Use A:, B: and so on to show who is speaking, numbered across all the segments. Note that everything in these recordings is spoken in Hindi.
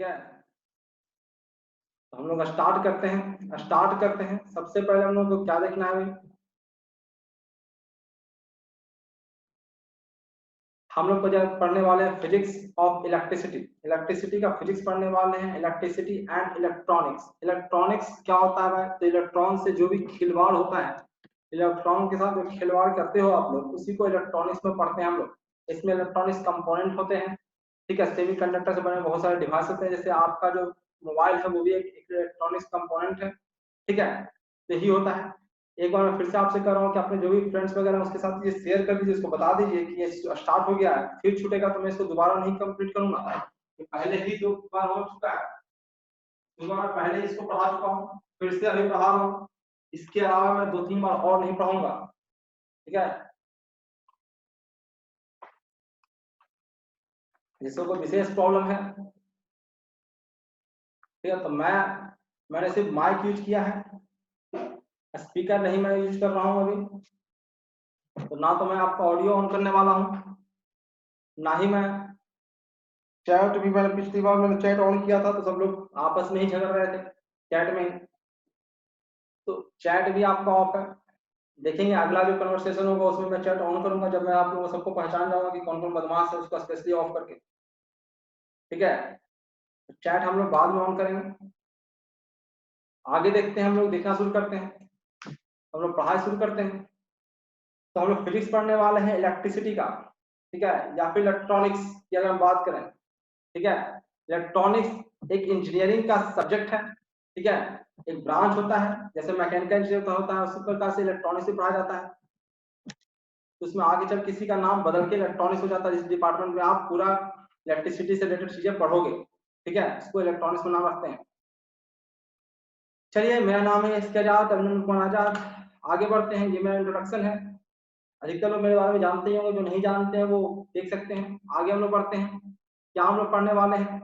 A: ठीक है, तो हम लोग स्टार्ट करते हैं। सबसे पहले हम लोग को क्या देखना है भाई, हम लोग को जब पढ़ने वाले हैं फिजिक्स ऑफ इलेक्ट्रिसिटी। इलेक्ट्रिसिटी का फिजिक्स पढ़ने वाले हैं, इलेक्ट्रिसिटी एंड इलेक्ट्रॉनिक्स। इलेक्ट्रॉनिक्स क्या होता है भाई, तो इलेक्ट्रॉन से जो भी खिलवाड़ होता है, इलेक्ट्रॉन के साथ जो खिलवाड़ करते हो आप लोग, उसी को इलेक्ट्रॉनिक्स में पढ़ते हैं हम लोग। इसमें इलेक्ट्रॉनिक्स कंपोनेंट होते हैं, ठीक है, सेमीकंडक्टर से बने बहुत सारे डिवाइस होते हैं, जैसे आपका जो मोबाइल है वो भी एक इलेक्ट्रॉनिक्स कंपोनेंट है, ठीक है, यही होता है। एक बार मैं फिर से आपसे कर रहा हूँ कि अपने जो भी फ्रेंड्स वगैरह उसके साथ ये शेयर कर दीजिए, इसको बता दीजिए कि ये स्टार्ट हो गया है, फिर छूटेगा तो मैं इसको दोबारा नहीं कंप्लीट करूंगा, कि पहले ही 2 बार हो चुका है, दोबारा पहले इसको पढ़ा चुका हूँ, फिर से अभी पढ़ा रहा हूँ, इसके अलावा मैं 2-3 बार और नहीं पढ़ाऊंगा, ठीक है। जिसको कोई विशेष प्रॉब्लम है, ठीक है, तो मैंने सिर्फ माइक यूज किया है, स्पीकर नहीं मैं यूज कर रहा हूँ अभी, तो ना तो मैं आपका ऑडियो ऑन करने वाला हूँ, ना ही मैं चैट भी, मैंने पिछली बार मैंने चैट ऑन किया था तो सब लोग आपस में ही झगड़ रहे थे चैट में ही, तो चैट भी आपका ऑफ है। देखेंगे अगला जो कन्वर्सेशन होगा उसमें मैं चैट ऑन करूंगा, जब मैं आप लोगों सबको पहचान जाऊंगा कि कौन कौन बदमाश है, उसको स्पेशली ऑफ करके, ठीक है। तो चैट हम लोग बाद में ऑन करेंगे। आगे देखते हैं, हम लोग देखना शुरू करते हैं, हम लोग पढ़ाई शुरू करते हैं। तो हम लोग फिजिक्स पढ़ने वाले हैं इलेक्ट्रिसिटी का, ठीक है, या फिर इलेक्ट्रॉनिक्स की अगर हम बात करें, ठीक है। इलेक्ट्रॉनिक्स एक इंजीनियरिंग का सब्जेक्ट है, ठीक है, एक ब्रांच होता है, जैसे मैकेनिकल इंजीनियर का होता है उसी प्रकार से इलेक्ट्रॉनिक्स भी पढ़ा जाता है। तो उसमें आगे चल किसी का नाम बदल के इलेक्ट्रॉनिक्स हो जाता है, जिस डिपार्टमेंट में आप पूरा इलेक्ट्रिसिटी से रिलेटेड चीजें पढ़ोगे, ठीक है, इसको इलेक्ट्रॉनिक्स में नाम रखते हैं। चलिए, मेरा नाम है इसके आजाद, अरविंद कुमार आजाद। आगे बढ़ते हैं, ये मेरा इंट्रोडक्शन है। अधिकतर लोग मेरे बारे में जानते ही होंगे, जो नहीं जानते हैं वो देख सकते हैं। आगे हम लोग बढ़ते हैं, क्या हम लोग पढ़ने वाले हैं,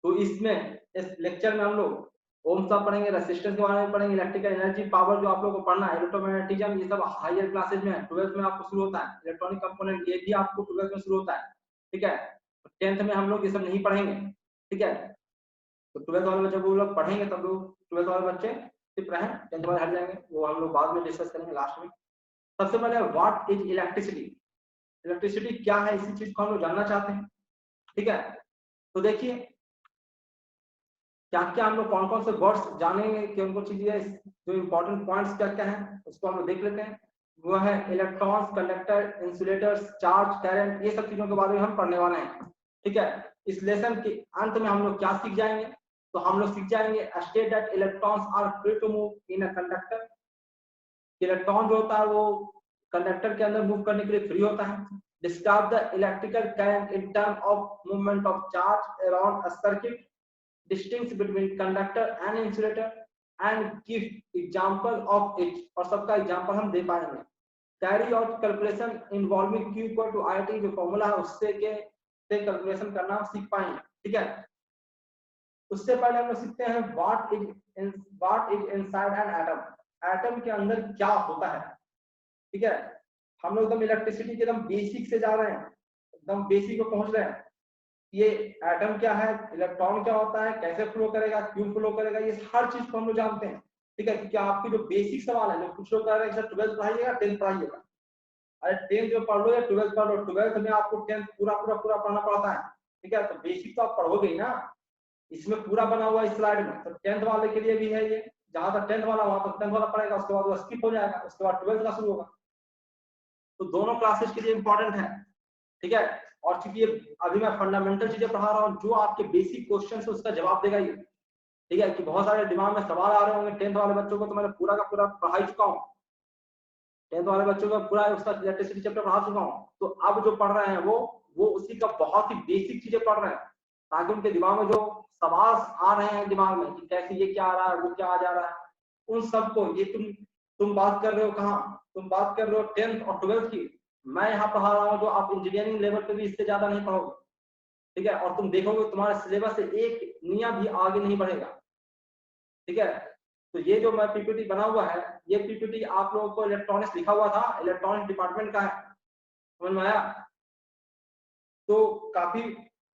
A: तो इसमें इस लेक्चर में हम लोग ओम्स लॉ पढ़ेंगे, रेजिस्टेंस के बारे में पढ़ेंगे, इलेक्ट्रिकल एनर्जी पावर जो आप लोगों को पढ़ना है, इलेक्ट्रोमैग्नेटिज्म, ये सब हायर क्लासेज में है, 12th में आपको शुरू होता है। इलेक्ट्रॉनिक कंपोनेंट ये भी आपको 12th में शुरू होता है, ठीक है। 10th में हम लोग ये सब नहीं पढ़ेंगे, ठीक है। तो 12th वाले बच्चे वो लोग पढ़ेंगे, तब लोग 12th वाले बच्चे चुप रहें, 10th वाले हट जाएंगे, वो हम लोग बाद में डिस्कस करेंगे लास्ट में। सबसे पहले व्हाट इज इलेक्ट्रिसिटी, इलेक्ट्रिसिटी क्या है, इसी चीज को हम लोग जानना चाहते हैं, ठीक है। तो देखिए क्या क्या हम लोग कौन कौन से वर्ड्स जानेंगे, कि उनको चीजें जो इंपॉर्टेंट पॉइंट्स क्या क्या हैं उसको हम लोग देख लेते हैं। वो है electrons, conductor, insulators, charge, current, ये सब चीजों के बारे में हम पढ़ने वाले हैं, ठीक है। इस लेसन के अंत में हम लोग क्या सीख जाएंगे, तो हम लोग सीख जाएंगे state that electrons are free to move in a conductor. Electron जो होता है वो कंडक्टर के अंदर मूव करने के लिए फ्री होता है। Describe the electrical current in term of movement of charge around a circuit, distinct between conductor and insulator and give example of it, और सबका एग्जांपल हम दे पाएंगे। Carry out calculation involving Q equal to IT, जो फॉर्मूला है उससे के से कैलकुलेशन करना सीख पाएंगे, ठीक है। उससे पहले हम लोग सीखते हैं what is inside an atom, atom के अंदर क्या होता है, ठीक है। हम लोग एकदम इलेक्ट्रिसिटी के एकदम बेसिक से जा रहे हैं, एकदम बेसिक को पहुंच रहे हैं। ये एटम क्या है, इलेक्ट्रॉन क्या होता है, कैसे फ्लो करेगा, क्यों फ्लो करेगा, ये हर चीज को हम लोग जानते हैं, ठीक है। क्योंकि आपकी जो बेसिक सवाल है, जो कुछ लोग कह रहे हैं सर 12th पढ़ाइएगा 10th पढ़ाइएगा, अरे 10th जो पढ़ लो या 12th पढ़ लो, 12th में आपको 10th पूरा पढ़ना पड़ता है, ठीक है। तो बेसिक तो आप पढ़ोगे ही ना, इसमें पूरा बना हुआ इस स्लाइड में, तो 10th वाले के लिए भी है ये, जहां तक 10th वाला वहां तक 10th वाला पढ़ेगा, उसके बाद वो स्किप हो जाएगा, उसके बाद 12th का शुरू होगा। तो दोनों क्लासेस के लिए इंपॉर्टेंट है, ठीक है। और चूंकि अभी मैं फंडामेंटल चीजें पढ़ा रहा हूँ, जो आपके बेसिक क्वेश्चन है उसका जवाब देगा ये, ठीक है। कि बहुत सारे दिमाग में सवाल आ रहे होंगे, 10th वाले बच्चों को तो मैंने पूरा का पूरा पढ़ा ही चुका हूँ, 10th वाले बच्चों का पूरा उसका इलेक्ट्रिसिटी चैप्टर पढ़ा चुका हूँ। तो अब जो पढ़ रहे हैं वो उसी का बहुत ही बेसिक चीजें पढ़ रहे हैं, ताकि उनके दिमाग में जो सवाल आ रहे हैं दिमाग में कि कैसे ये क्या आ रहा है, वो क्या आ जा रहा है, उन सबको, ये तुम बात कर रहे हो कहाँ, तुम बात कर रहे हो 10th और 12th की, मैं यहाँ पढ़ा रहा हूँ जो आप इंजीनियरिंग लेवल पे भी इससे ज्यादा नहीं पढ़ोगे, ठीक है। और तुम देखोगे तुम्हारे सिलेबस से एक निया भी आगे नहीं बढ़ेगा, ठीक है। तो ये जो मैं पीपीटी बना हुआ है, ये पीपीटी आप लोगों को इलेक्ट्रॉनिक्स लिखा हुआ था, इलेक्ट्रॉनिक्स डिपार्टमेंट का है, समझ में आया। तो काफी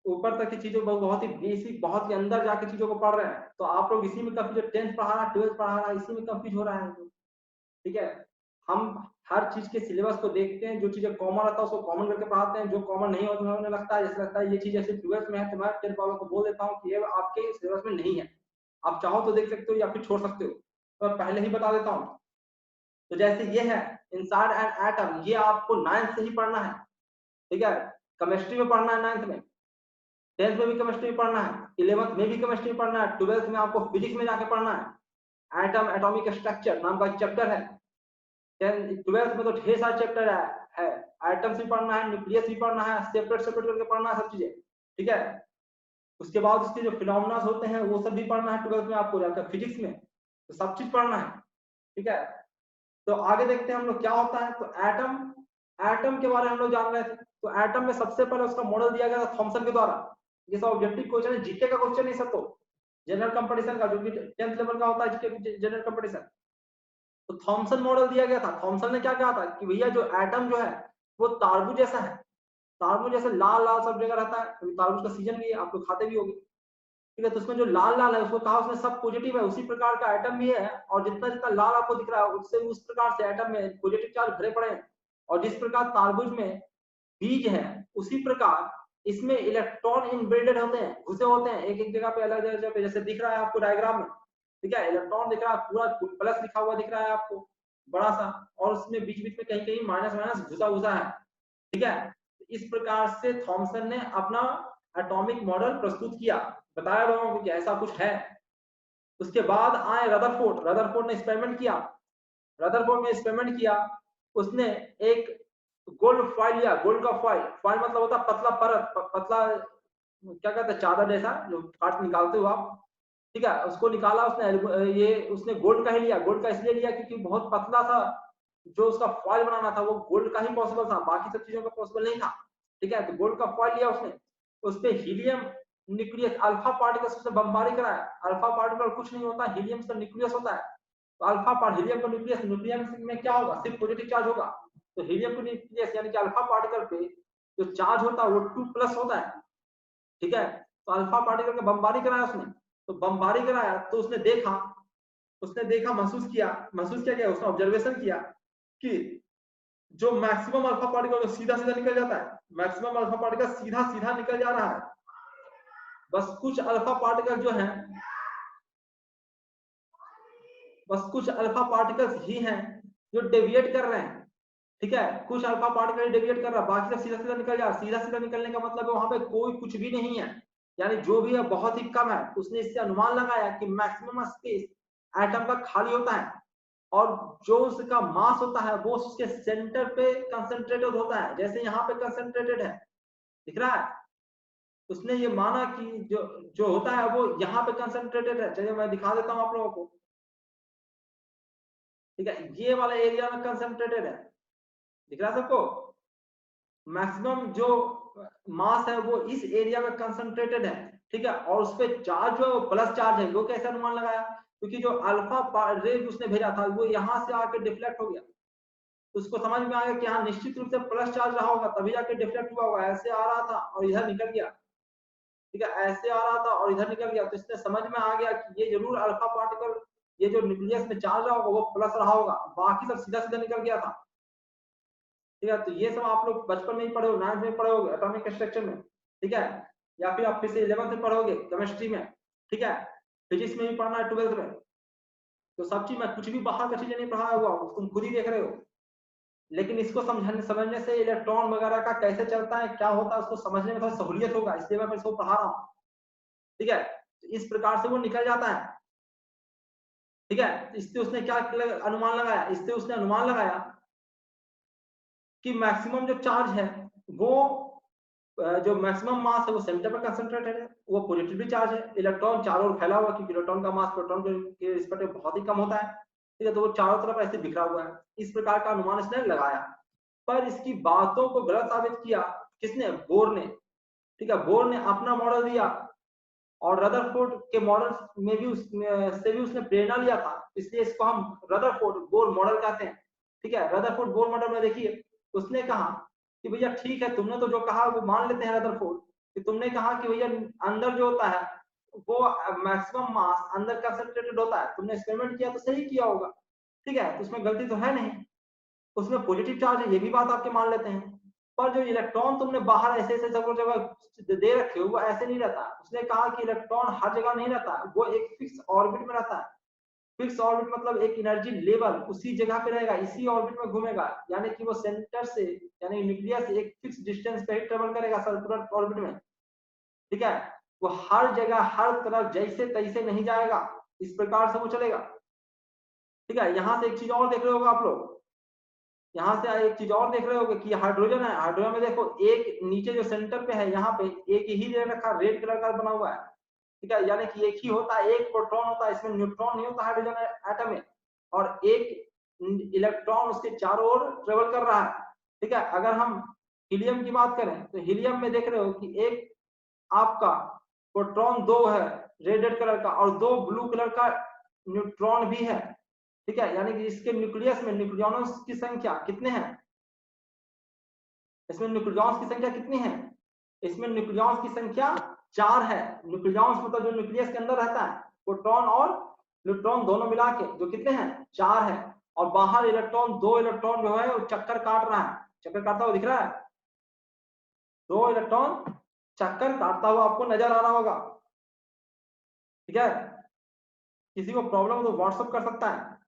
A: ऊपर तक की चीजों को बहुत ही बेसिक, बहुत ही अंदर जाके चीजों को पढ़ रहे हैं, तो आप लोग इसी में कंफ्यूज, 10th पढ़ा रहा है, 12th पढ़ा रहा है, इसी में कंफ्यूज हो रहा है। ठीक है, हम हर चीज के सिलेबस को देखते हैं, जो चीजें कॉमन रहता है उसको कॉमन करके पढ़ाते हैं, जो कॉमन नहीं होने लगता है, जैसे लगता है ये चीज ऐसे 12th में है, तो मैं 10th वालों को बोल देता हूँ कि ये आपके सिलेबस में नहीं है, आप चाहो तो देख सकते हो या फिर छोड़ सकते हो, तो मैं पहले ही बता देता हूँ। तो जैसे ये है इनसाइड एन एटम, ये आपको 9th से ही पढ़ना है। ठीक है, केमिस्ट्री में पढ़ना है 9th में, 10th में भी केमिस्ट्री पढ़ना है, 11th में भी केमिस्ट्री पढ़ना है, 12th में आपको फिजिक्स में जाके पढ़ना है। एटम एटॉमिक स्ट्रक्चर नाम का एक चैप्टर है, 12th में तो ढेर सारे चैप्टर है, एटम्स भी पढ़ना है, न्यूक्लियस भी पढ़ना है, सेपरेट सेपरेट करके पढ़ना है सब चीजें। ठीक है, उसके बाद उसके जो फिनोमेना होते हैं वो सब भी पढ़ना है 12th में आपको जाकर फिजिक्स में, तो सब चीज पढ़ना है। ठीक है, तो आगे देखते हैं हम लोग क्या होता है। तो एटम के बारे में हम लोग जान रहे थे, तो एटम में सबसे पहले उसका मॉडल दिया गया था थॉमसन के द्वारा। ये सब ऑब्जेक्टिव क्वेश्चन है, जीके का क्वेश्चन नहीं सब, तो जनरल कंपटीशन का, जो कि 10th लेवल का होता है जीके जनरल कंपटीशन। तो थॉमसन मॉडल दिया गया था। थॉमसन ने क्या कहा था कि भैया जो एटम जो है वो तारबूज जैसा है, तारबूज जैसे लाल लाल सब जगह रहता है, अभी तारबूज का सीजन भी है, आप लोग खाते भी होंगे। ठीक है, तो उसमें जो लाल लाल है उसको कहा उसने सब पॉजिटिव है, उसी प्रकार का एटम भी है, और जितना जितना लाल आपको दिख रहा है उससे उस प्रकार से एटम में पॉजिटिव चार्ज भरे पड़े हैं। और जिस प्रकार तारबूज में बीज है, उसी प्रकार इसमें इलेक्ट्रॉन इनबिल्डेड होते हैं, घुसे होते हैं एक एक जगह पे, अलग अलग जगह पे, जैसे दिख रहा है आपको डायग्राम में। ठीक है, इलेक्ट्रॉन दिख रहा है, पूरा प्लस लिखा हुआ दिख रहा है आपको बड़ा सा, और उसमें बीच बीच में कहीं कहीं माइनस माइनस घुसा घुसा है। ठीक है, इस प्रकार से थॉमसन ने अपना एटॉमिक मॉडल प्रस्तुत किया, बताया लोगों को कि ऐसा कुछ है। उसके बाद आए रदरफोर्ड, रदरफोर्ड ने एक्सपेरिमेंट किया, रदरफोर्ड ने एक्सपेरिमेंट किया, उसने एक गोल्ड फॉइल लिया, गोल्ड का फॉइल, फॉइल मतलब होता है पतला परत, पतला क्या कहते हैं चादर जैसा जो काट निकालते हो आप। ठीक है, उसको निकाला उसने, ये उसने गोल्ड का ही लिया, गोल्ड का इसलिए लिया क्योंकि बहुत पतला था, जो उसका फॉइल बनाना था वो गोल्ड का ही पॉसिबल था, बाकी सब चीजों का पॉसिबल नहीं था। ठीक है, तो गोल्ड का फॉइल लिया उसने, उस पे हीलियम न्यूक्लियस अल्फा पार्टिकल्स से बमबारी कराया। अल्फा पार्टिकल कुछ नहीं होता, हीलियम का न्यूक्लियस होता है, तो अल्फा पार्ट हीलियम का न्यूक्लियस, न्यूक्लियस में क्या होगा, सिर्फ पॉजिटिव चार्ज होगा, तो हीलियम का न्यूक्लियस यानी कि अल्फा पार्टिकल पे जो चार्ज होता है वो 2+ होता है। ठीक है, तो अल्फा पार्टिकल का बमबारी कराया उसने, तो बमबारी कराया तो उसने देखा, महसूस किया क्या, उसने ऑब्जर्वेशन किया कि जो मैक्सिमम अल्फा पार्टिकल सीधा सीधा निकल जाता है, मैक्सिमम अल्फा पार्टिकल सीधा सीधा निकल जा रहा है, बस कुछ अल्फा पार्टिकल जो है, बस कुछ अल्फा पार्टिकल्स ही हैं जो डेविएट कर रहे हैं। ठीक है, कुछ अल्फा पार्टिकल डेविएट कर रहा है, बाकी सब सीधा सीधा निकल जा रहा है। सीधा सीधा निकलने का मतलब है वहां पे कोई कुछ भी नहीं है, यानी जो भी है बहुत ही कम है। उसने इससे अनुमान लगाया कि मैक्सिमम स्पेस एटम का खाली होता है, और जो उसका मास होता है वो उसके सेंटर पे कंसंट्रेटेड होता है, जैसे यहाँ पे कंसंट्रेटेड है, दिख रहा है। उसने ये माना कि जो जो होता है वो यहाँ पे कंसंट्रेटेड है, चलिए मैं दिखा देता हूँ आप लोगों को। ठीक है, ये वाला एरिया में कंसंट्रेटेड है, दिख रहा है सबको। मैक्सिमम जो मास है वो इस एरिया में कंसंट्रेटेड है। ठीक है, और उस पर चार्ज जो है वो प्लस चार्ज है। वो कैसे अनुमान लगाया, क्योंकि जो अल्फा रेज उसने भेजा था वो यहाँ से आके डिफ्लेक्ट हो गया, तो उसको समझ में आ गया कि हाँ निश्चित रूप से प्लस चार्ज रहा होगा, तभी जाके डिफ्लेक्ट हुआ होगा, ऐसे आ रहा था और इधर निकल गया। ठीक है, ऐसे आ रहा था और इधर निकल गया, तो इसने समझ में आ गया कि ये जरूर अल्फा पार्टिकल, ये जो न्यूक्लियस में चार्ज रहा होगा वो प्लस रहा होगा, बाकी सब सीधा सीधा निकल गया था। ठीक है, तो ये सब आप लोग बचपन में ही पढ़े हो, 9th में पढ़े होगे एटॉमिक स्ट्रक्चर में। ठीक है, या फिर आप फिर से 11th में पढ़ोगे केमिस्ट्री में। ठीक है, फिजिक्स में भी पढ़ना है 12th में। तो सब चीज में कुछ भी बाहर का चीजें नहीं पढ़ाया हुआ, तुम खुद ही देख रहे हो। लेकिन इसको समझने से इलेक्ट्रॉन वगैरह का कैसे चलता है, क्या होता है, उसको समझने में थोड़ा सहूलियत होगा, इसलिए मैं इसको पढ़ा रहा हूँ। ठीक है, तो इस प्रकार से वो निकल जाता है। ठीक है, इससे उसने क्या अनुमान लगाया, इससे उसने अनुमान लगाया कि मैक्सिमम जो चार्ज है वो जो मैक्सिमम मास है वो सेंटर पर कंसंट्रेटेड है, वो पॉजिटिवली चार्ज है, इलेक्ट्रॉन चारों ओर फैला हुआ, क्योंकि इलेक्ट्रॉन का मास प्रोटॉन के रिस्पेक्ट में बहुत ही कम होता है। ठीक है, तो वो चारों तरफ ऐसे बिखरा हुआ है। इस प्रकार का अनुमान इसने लगाया, पर इसकी बातों को गलत साबित किया किसने, बोर ने। ठीक है, बोर ने अपना मॉडल दिया, और रदरफोर्ड के मॉडल में भी से भी उसने प्रेरणा लिया था, इसलिए इसको हम रदरफोर्ड बोर मॉडल कहते हैं। ठीक है, रदरफोर्ड बोर मॉडल में देखिए उसने कहा कि भैया ठीक है, तुमने तो जो कहा वो मान लेते हैं रदरफोर्ड, कि तुमने कहा कि भैया अंदर जो होता है वो मैक्सिमम मास अंदर कंसंट्रेटेड होता है, तुमने एक्सपेरिमेंट किया तो सही किया होगा, ठीक है, तो उसमें गलती तो है नहीं, उसमें पॉजिटिव चार्ज है, ये भी बात आपके मान लेते हैं। पर जो इलेक्ट्रॉन तुमने बाहर ऐसे ऐसे जगह जगह दे रखे हो वो ऐसे नहीं रहता। उसने कहा कि इलेक्ट्रॉन हर जगह नहीं रहता, वो एक फिक्स ऑर्बिट में रहता है। फिक्स ऑर्बिट मतलब एक एनर्जी लेवल उसी जगह पे रहेगा, इसी ऑर्बिट में घूमेगा, यानी कि वो सेंटर से यानी न्यूक्लियस से एक फिक्स डिस्टेंस पे ही ट्रेवल करेगा सर्कुलर ऑर्बिट में, ठीक है। वो हर जगह हर तरफ जैसे तैसे नहीं जाएगा, इस प्रकार से वो चलेगा, ठीक है। यहाँ से एक चीज और देख रहे होगा आप लोग, यहाँ से एक चीज और देख रहे होगे कि हाइड्रोजन है, हाइड्रोजन में देखो एक नीचे जो सेंटर पे है यहाँ पे एक ही ले रखा, रेड कलर का बना हुआ है, ठीक है, यानी कि एक ही होता है, एक प्रोटॉन होता है, इसमें न्यूट्रॉन नहीं होता हाइड्रोजन एटम में, और एक इलेक्ट्रॉन उसके चारों ओर ट्रेवल कर रहा है, ठीक है। अगर हम हीलियम की बात करें तो हीलियम में देख रहे हो कि एक आपका प्रोटॉन दो है रेड कलर का और दो ब्लू कलर का न्यूट्रॉन भी है, ठीक है, यानी कि इसके न्यूक्लियस में न्यूक्लियॉन्स की संख्या कितने हैं, इसमें न्यूक्लियॉन्स की संख्या कितनी है, इसमें न्यूक्लियॉन्स की संख्या 4 है। न्यूक्लियॉन्स मतलब जो न्यूक्लियस के अंदर रहता है, प्रोटॉन और न्यूट्रॉन दोनों मिला के जो कितने हैं 4 है, और बाहर इलेक्ट्रॉन दो इलेक्ट्रॉन जो है वो चक्कर काट रहा है, चक्कर काटता हुआ दिख रहा है, दो इलेक्ट्रॉन चक्कर काटता हुआ आपको नजर आ रहा होगा, ठीक है। किसी को प्रॉब्लम हो तो व्हाट्सअप कर सकता है।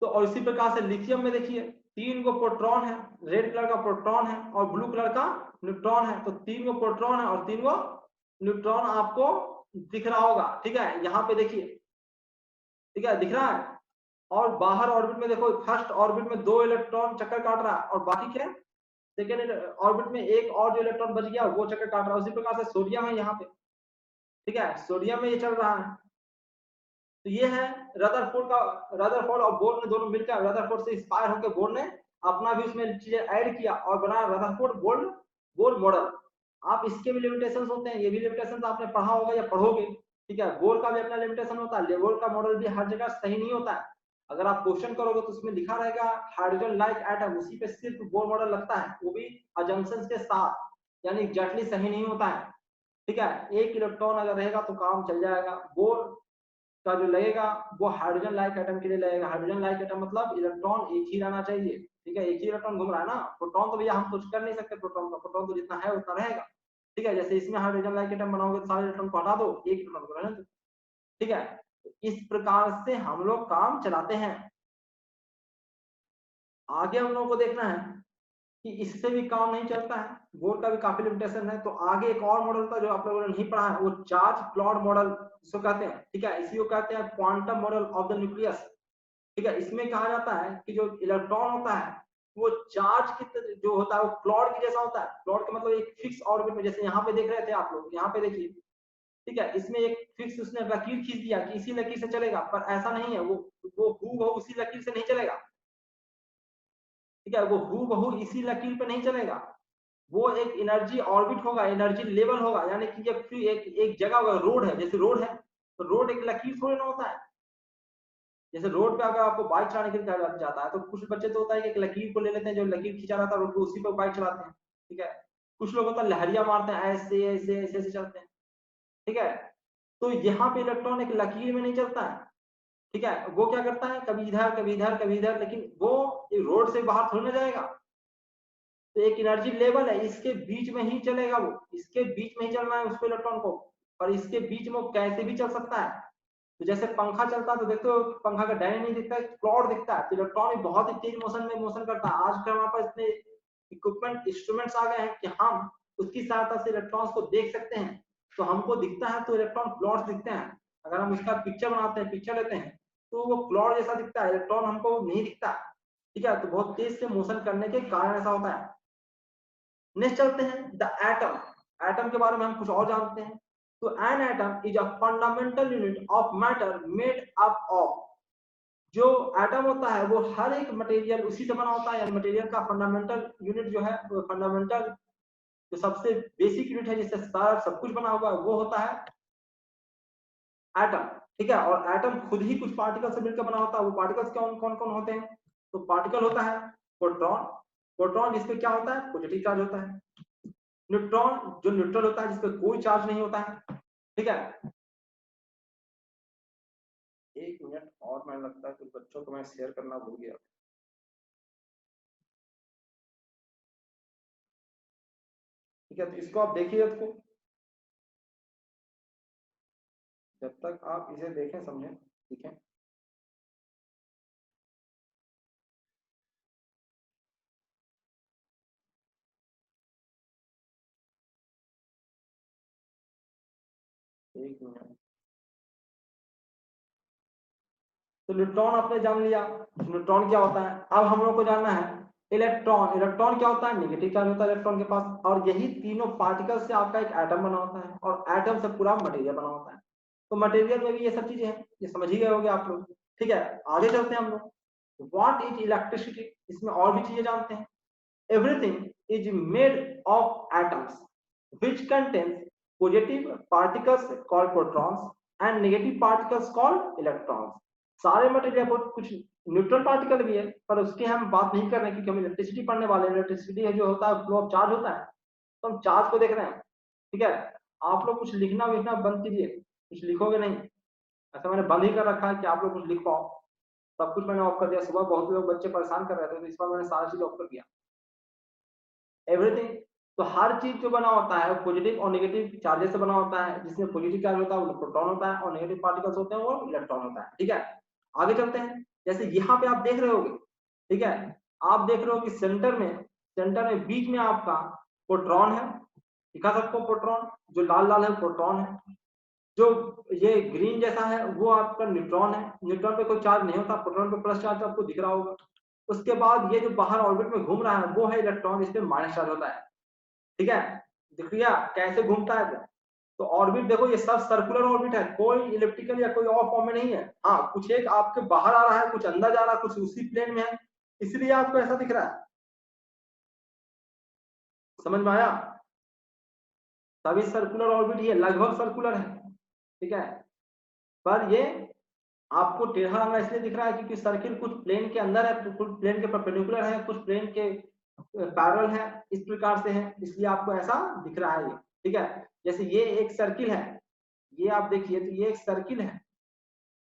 A: तो और इसी प्रकार से लिथियम में देखिए 3 गो प्रोटॉन है, रेड कलर का प्रोटॉन है और ब्लू कलर का न्यूट्रॉन है, तो 3 गो प्रोटॉन है और 3 गो न्यूट्रॉन आपको दिख रहा होगा, ठीक है, यहाँ पे देखिए, ठीक है, दिख रहा है। और बाहर ऑर्बिट में देखो फर्स्ट ऑर्बिट में 2 इलेक्ट्रॉन चक्कर काट रहा है और बाकी क्या, सेकेंड ऑर्बिट में एक और जो इलेक्ट्रॉन बच गया वो चक्कर काट रहा है। उसी प्रकार से सोडियम है यहाँ पे, ठीक है, सोडियम में ये चल रहा है। तो ये है रदरफोर्ड का, रदरफोर्ड और बोर ने दोनों मिलकर रदरफोर्ड से इंस्पायर होकर बोर ने अपना भी उसमें चीजें ऐड किया और बनाया रदरफोर्ड बोर बोर मॉडल। आप इसके भी लिमिटेशंस होते हैं, ये भी लिमिटेशंस आपने पढ़ा होगा या पढ़ोगे, ठीक है। बोर का भी अपना लिमिटेशन होता है, बोर का मॉडल भी हर जगह सही नहीं होता है। अगर आप क्वेश्चन करोगे तो उसमें लिखा रहेगा हाइड्रोजन लाइक एटम, उसी पे सिर्फ बोर मॉडल लगता है, वो भी अजम्पशंस के साथ, यानी एग्जैक्टली सही नहीं होता है, ठीक है। एक इलेक्ट्रॉन अगर रहेगा तो काम चल जाएगा। बोर का जो लगेगा वो हाइड्रोजन लाइक एटम के लिए लगेगा। हाइड्रोजन लाइक एटम मतलब इलेक्ट्रॉन एक ही रहना चाहिए, ठीक है, एक ही इलेक्ट्रॉन घूम रहा है ना। प्रोटॉन तो भैया हम कुछ कर नहीं सकते, प्रोटॉन का, प्रोटॉन तो जितना है उतना रहेगा, ठीक है। जैसे इसमें हाइड्रोजन लाइक एटम बनाओगे तो सारे इलेक्ट्रॉन को हटा दो, एक इलेक्ट्रॉन को रहने दो, ठीक है। तो इस प्रकार से हम लोग काम चलाते हैं। आगे हम लोगों को देखना है कि इससे भी काम नहीं चलता है, बोर्ड का भी काफी लिमिटेशन है। तो आगे एक और मॉडल था जो आप लोगों ने नहीं पढ़ा है, वो चार्ज क्लॉड मॉडल जिसको कहते हैं, ठीक है, इसी को कहते हैं quantum model of the nucleus, ठीक है। इसमें कहा जाता है कि जो इलेक्ट्रॉन होता है वो चार्ज की जो होता है वो क्लॉड की जैसा होता है। क्लॉड का मतलब एक फिक्स ऑर्बिट में, जैसे यहाँ पे देख रहे थे आप लोग, यहाँ पे देखिए, ठीक है, इसमें एक फिक्स उसने लकीर खींच दिया कि इसी लकीर से चलेगा, पर ऐसा नहीं है, वो हूबहू उसी लकीर से नहीं चलेगा, ठीक है, वो हूबहू इसी लकीर पे नहीं चलेगा, वो एक एनर्जी ऑर्बिट होगा, एनर्जी लेवल होगा, यानी कि ये एक जगह होगा, रोड है, जैसे रोड है तो रोड एक लकीर थोड़ी ना होता है। जैसे रोड पे अगर आपको बाइक चलाने के लिए कहा जाता है तो कुछ बच्चे तो होता है कि एक लकीर को ले लेते हैं, जो लकीर खींचा रहता है रोड पे उसी पे बाइक चलाते हैं, ठीक है। कुछ लोग होता है लहरिया मारते हैं, ऐसे ऐसे ऐसे ऐसे चलते हैं, ठीक है। तो यहाँ पे इलेक्ट्रॉन एक लकीर में नहीं चलता है, ठीक है, वो क्या करता है कभी इधर कभी इधर कभी इधर, लेकिन वो रोड से बाहर थोड़ी ना जाएगा। तो एक एनर्जी लेवल है, इसके बीच में ही चलेगा, वो इसके बीच में ही चलना है उसको इलेक्ट्रॉन को, और इसके बीच में वो कैसे भी चल सकता है। तो जैसे पंखा चलता है तो देखते हो पंखा का डायनेमिक नहीं दिखता है, क्लॉड दिखता है, तो इलेक्ट्रॉन भी बहुत ही तेज मोशन में मोशन करता है। आज हमारे पास इतने इक्विपमेंट इंस्ट्रूमेंट्स आ गए हैं कि हम उसकी सहायता से इलेक्ट्रॉन्स को देख सकते हैं। तो हमको दिखता है तो इलेक्ट्रॉन क्लॉड्स दिखते हैं, अगर हम उसका पिक्चर बनाते हैं, पिक्चर लेते हैं तो वो क्लॉड जैसा दिखता है, इलेक्ट्रॉन हमको नहीं दिखता, ठीक है। तो बहुत तेज से मोशन करने के कारण ऐसा होता है। नेक्स्ट चलते हैं द एटम। एटम के बारे में हम कुछ और जानते हैं। तो an atom is a fundamental unit of matter made up of, जो एटम होता है वो हर एक मटेरियल उसी से बना होता है, यानी मटेरियल का फंडामेंटल यूनिट जो है, फंडामेंटल जो सबसे बेसिक यूनिट है जिससे सारा सब कुछ बना हुआ है वो होता है एटम, ठीक है। और एटम खुद ही कुछ पार्टिकल से मिलकर बना होता है। वो पार्टिकल्स कौन कौन कौन होते हैं, तो पार्टिकल होता है प्रोटॉन, प्रोटॉन जिसपे क्या होता है, पॉजिटिव चार्ज होता है। न्यूट्रॉन जो न्यूट्रल होता है, जिसपे कोई चार्ज नहीं होता है। ठीक है, एक मिनट और, मैं लगता है कुछ बच्चों को मैं शेयर करना भूल गया। ठीक है, तो इसको आप देखिए, इसको जब तक आप इसे देखें समझें। ठीक है, एक मिनट। तो न्यूट्रॉन आपने जान लिया, न्यूट्रॉन क्या होता है। अब हम लोग को जानना है इलेक्ट्रॉन। इलेक्ट्रॉन क्या होता है, नेगेटिव चार्ज होता है इलेक्ट्रॉन के पास, और यही तीनों पार्टिकल से आपका एक एटम बना होता है, और एटम से पूरा मटेरियल बना होता है। तो मटेरियल में भी ये सब चीजें हैं, ये समझ ही गए होंगे आप लोग। ठीक है, आगे चलते हैं हम लोग। व्हाट इज इलेक्ट्रिसिटी, इसमें और भी चीजें जानते हैं। Everything is made of atoms which contains positive particles called protons and negative particles called electrons। सारे मटेरियल को कुछ न्यूट्रल पार्टिकल भी है, पर उसकी हम बात नहीं कर रहे हैं, क्योंकि हम इलेक्ट्रिसिटी पढ़ने वाले हैं। इलेक्ट्रिसिटी है जो होता है फ्लो ऑफ चार्ज होता है, तो हम चार्ज को देख रहे हैं। ठीक है, आप लोग कुछ लिखना विखना बंद कीजिए, कुछ लिखोगे नहीं। ऐसा मैंने बंद ही कर रखा है कि आप लोग कुछ लिख पाओ। सब कुछ मैंने ऑफ कर दिया। सुबह बहुत लोग बच्चे परेशान कर रहे थे, तो इस बार मैंने सारी चीज ऑफ कर दिया, एवरीथिंग। तो हर चीज जो बना होता है पॉजिटिव और नेगेटिव चार्जेस से बना होता है। जिसमें पॉजिटिव चार्ज होता है वो प्रोटॉन होता है, और नेगेटिव पार्टिकल्स होते हैं वो इलेक्ट्रॉन होता है। ठीक है, आगे चलते हैं। जैसे यहाँ पे आप देख रहे होगे, ठीक है, आप देख रहे हो कि सेंटर में बीच में आपका प्रोटॉन है। दिखा सबको प्रोटॉन, जो लाल लाल है प्रोटॉन है। जो ये ग्रीन जैसा है वो आपका न्यूट्रॉन है। न्यूट्रॉन पे कोई चार्ज नहीं होता, प्रोटॉन पे प्लस चार्ज आपको दिख रहा होगा। उसके बाद ये जो बाहर ऑर्बिट में घूम रहा है वो है इलेक्ट्रॉन, इस पे माइनस चार्ज होता है। ठीक है, दिख लिया कैसे घूमता है वो। तो ऑर्बिट देखो, ये सब सर्कुलर ऑर्बिट है, कोई इलिप्टिकल या कोई और फॉर्म में नहीं है। हाँ, कुछ एक आपके बाहर आ रहा है, कुछ अंदर जा रहा है, कुछ उसी प्लेन में है, इसलिए आपको ऐसा दिख रहा है। समझ में आया, सभी सर्कुलर ऑर्बिट, ये लगभग सर्कुलर है। ठीक है, पर ये आपको टेढ़ा रंगा इसलिए दिख रहा है क्योंकि सर्किल कुछ प्लेन के अंदर है, कुछ प्लेन के परपेंडिकुलर है, कुछ प्लेन के पैरेलल है, इस प्रकार से है, इसलिए आपको ऐसा दिख रहा है ये। ठीक है, जैसे ये एक सर्किल है, ये आप देखिए, तो ये एक सर्किल है।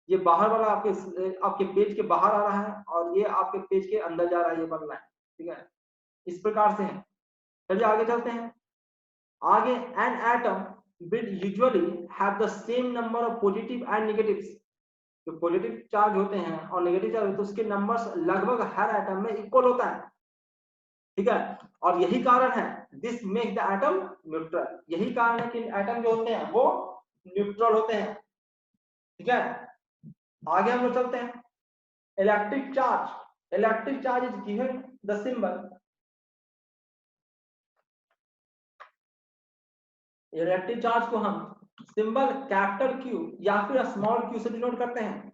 A: ये बाहर वाला आपके पेज के बाहर आ रहा है, और ये आपके पेज के अंदर जा रहा है, ये बन रहा है। ठीक है, इस प्रकार से है। चलिए आगे चलते हैं। आगे, an atom will usually have the same number of positive and negatives। जो पॉजिटिव चार्ज होते हैं और नेगेटिव चार्ज होते हैं, उसके नंबर्स लगभग हर एटम में इक्वल होता है। ठीक है, और यही कारण है, this make the atom neutral. यही कारण है कि एटम जो होते हैं वो न्यूट्रल होते हैं। ठीक है, आगे हम लोग चलते हैं। Electric charge is given the symbol. Electric charge को हम सिंबल कैपिटल क्यू या फिर स्मॉल क्यू से डिनोट करते हैं।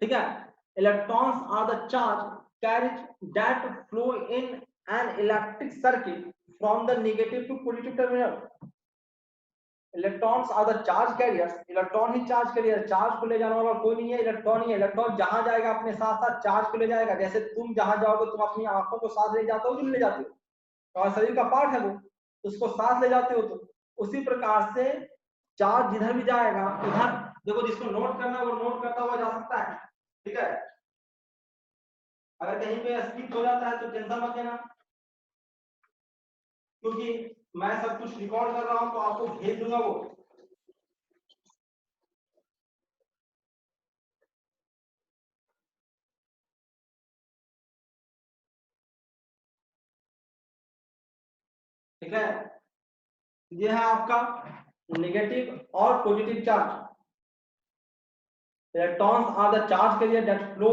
A: ठीक है, electrons are the charge carriage that flow in an electric circuit from the negative to positive terminal. Electrons are the charge carriers. Electron ही चार्ज कैरियर, चार्ज को ले जाने वाला कोई नहीं है, इलेक्ट्रॉन ही है। इलेक्ट्रॉन जहां जाएगा अपने साथ साथ चार्ज को ले जाएगा। जैसे तुम जहां जाओगे, तुम अपनी आंखों को साथ ले जाते हो, तुम ले जाते हो, और शरीर का पार्ट है वो, उसको साथ ले जाते हो तुम। उसी प्रकार से चार्ज जिधर भी जाएगा उधर, देखो जिसको नोट करना है वो नोट करता हुआ जा सकता है। ठीक है, अगर कहीं पे स्किप हो जाता है तो टेंशन मत लेना, क्योंकि मैं सब कुछ रिकॉर्ड कर रहा हूं, तो आपको भेज दूंगा वो। ठीक है, ये है आपका नेगेटिव और positive charge. Electrons are the charge carrier that flow.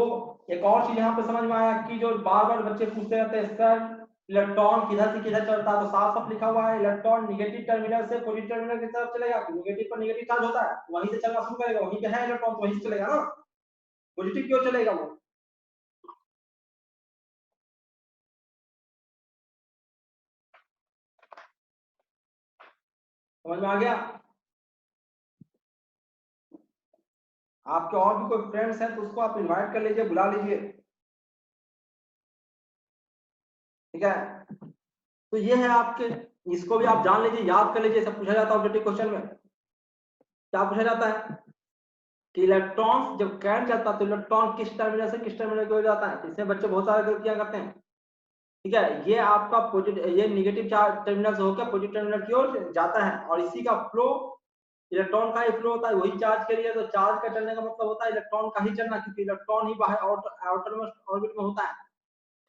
A: एक और चीज यहाँ पे समझ में आया कि जो बार बार बच्चे पूछते रहते हैं, सर इलेक्ट्रॉन किधर से किधर चलता है, तो साफ साफ लिखा हुआ है, इलेक्ट्रॉन नेगेटिव टर्मिनल से पॉजिटिव टर्मिनल की तरफ चलेगा। नेगेटिव पर नेगेटिव चार्ज होता है, वहीं से चलना शुरू करेगा, वहीं पे है इलेक्ट्रॉन, तो वहीं से चलेगा ना। पॉजिटिव क्यों चलेगा वो। समझ में आ गया। आपके और भी कोई फ्रेंड्स हैं तो उसको आप इनवाइट कर लीजिए, बुला लीजिए। ठीक है? तो ये है आपके, इसको भी आप जान लीजिए, याद कर लीजिए, सब पूछा जाता है ऑब्जेक्टिव क्वेश्चन में। क्या पूछा जाता है कि इलेक्ट्रॉन जब करंट चलता है तो इलेक्ट्रॉन किस टर्मिनल से किस टर्मिनल की ओर जाता है। इसमें बच्चे बहुत सारे गलतियां करते हैं। ठीक है, ये आपका पॉजिटिव, ये नेगेटिव चार्ज टर्मिनल से होकर पॉजिटिव टर्मिनल की ओर जाता है, और इसी का फ्लो इलेक्ट्रॉन का ही फ्लो होता है, वही चार्ज के लिए। तो चार्ज का चलने का मतलब होता है इलेक्ट्रॉन का ही चलना, क्योंकि इलेक्ट्रॉन ही बाहर आउटर मोस्ट ऑर्बिट में होता है।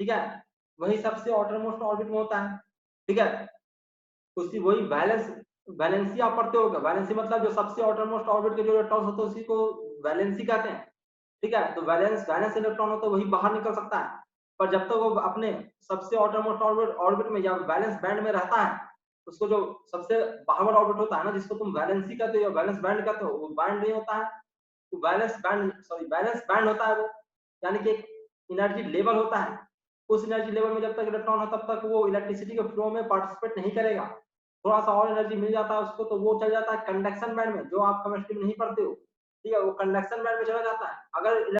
A: ठीक है, वही सबसे आउटर मोस्ट ऑर्बिट में होता है। ठीक है, उसी वही वैलेंस, वैलेंसी आप पढ़ते होगा। वैलेंसी मतलब जो सबसे आउटर मोस्ट ऑर्बिट के जो इलेक्ट्रॉन होते हैं उसी को वैलेंसी कहते हैं। ठीक है, तो वैलेंस वैलेंस इलेक्ट्रॉन होता है वही बाहर निकल सकता है, पर जब तक वो अपने सबसे आउटर मोस्ट ऑर्बिट ऑर्बिट में या वैलेंस बैंड में रहता है, उसको जो सबसे बाहर ऑर्बिट होता है ना, जिसको तुम वैलेंसी कहते हो या वैलेंस बैंड कहते हो, वो बैंड नहीं होता है। तो valence band, sorry valence band होता है वो, यानी कि एक एनर्जी लेवल होता है। उस एनर्जी लेवल में जब तक इलेक्ट्रॉन है तब तक वो इलेक्ट्रिसिटी के फ्लो में पार्टिसिपेट नहीं करेगा। थोड़ा सा और एनर्जी मिल जाता है उसको तो वो चल जाता है कंडक्शन बैंड में, जो आप केमिस्ट्री में नहीं पढ़ते हो। ठीक है, वो कंडक्शन बैंड में चला जाता है। अगर